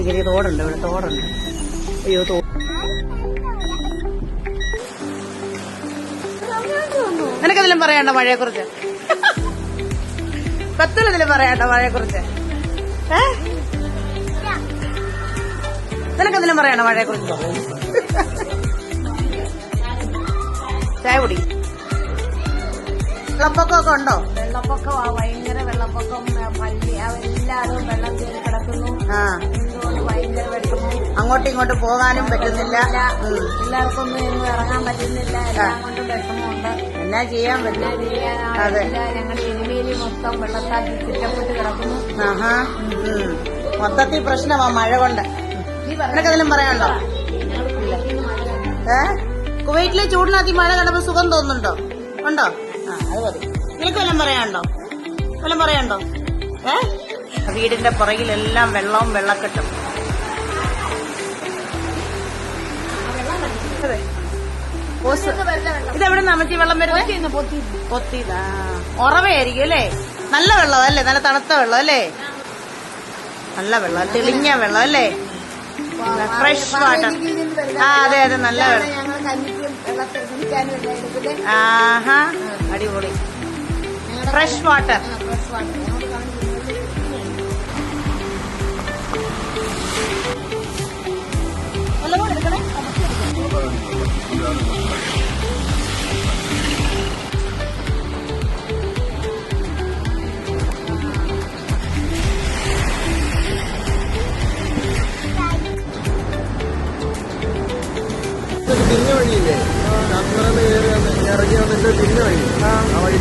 ചെറിയ തോടുണ്ട്, ഇവിടെ തോടുണ്ട്. അയ്യോ നിനക്കതിലും പറയണ്ട മഴയെ കുറിച്ച്? പത്തിലതിലും പറയണ്ട മഴയെ കുറിച്ച്? നിനക്കതിലും പറയണ്ട മഴയെ കുറിച്ച്? ചായ കുടി. വെള്ളപ്പൊക്കമൊക്കെ ഉണ്ടോ? വെള്ളപ്പൊക്കമാ, ഭയങ്കര വെള്ളപ്പൊക്കം. പള്ളി എല്ലാരും വെള്ളം കയറി കിടക്കുന്നു. ഭയങ്കര വിഷമം. അങ്ങോട്ടും ഇങ്ങോട്ടും പോകാനും പറ്റുന്നില്ല. എല്ലാവർക്കൊന്നും എങ്ങും ഇറങ്ങാൻ പറ്റുന്നില്ല. എല്ലാം കൊണ്ടും വിഷമമുണ്ട്. എന്നാ ചെയ്യാൻ പറ്റും? അതെ, ഞങ്ങളുടെ എരുമേലി മൊത്തം വെള്ളത്താൽ ചുറ്റപ്പെട്ട് കിടക്കുന്നു. മൊത്തത്തിൽ പ്രശ്നമാ മഴ കൊണ്ട്. നിനക്കതിലും പറയാനുണ്ടോ? കുവൈറ്റിലെ ചൂടിനകത്ത് മഴ കണ്ടപ്പോ സുഖം തോന്നുന്നുണ്ടോ? ഉണ്ടോ? അത് മതി. നിനക്ക് വല്ലതും പറയാനുണ്ടോ? വല്ലതും പറയാനുണ്ടോ? വീടിന്റെ പുറകിലെല്ലാം വെള്ളവും വെള്ളക്കെട്ടും. ഇതെവിടെ അമ്മച്ചി വെള്ളം വരുന്നത്? പൊത്തിയതാ. ഉറവയായിരിക്കും അല്ലേ? നല്ല വെള്ളം അല്ലേ? നല്ല തണുത്ത വെള്ളം അല്ലേ? നല്ല വെള്ളം, തെളിഞ്ഞ വെള്ളം അല്ലേ? Fresh water. അതെ അതെ, നല്ല വെള്ളം. ആഹാ, അടിപൊളി. Fresh water. തിരിഞ്ഞ വഴിയില്ലേ? ചന്ദ്രന് കയറി ഇറങ്ങി വന്നിട്ട് തിരിഞ്ഞ വഴി, ആ വഴി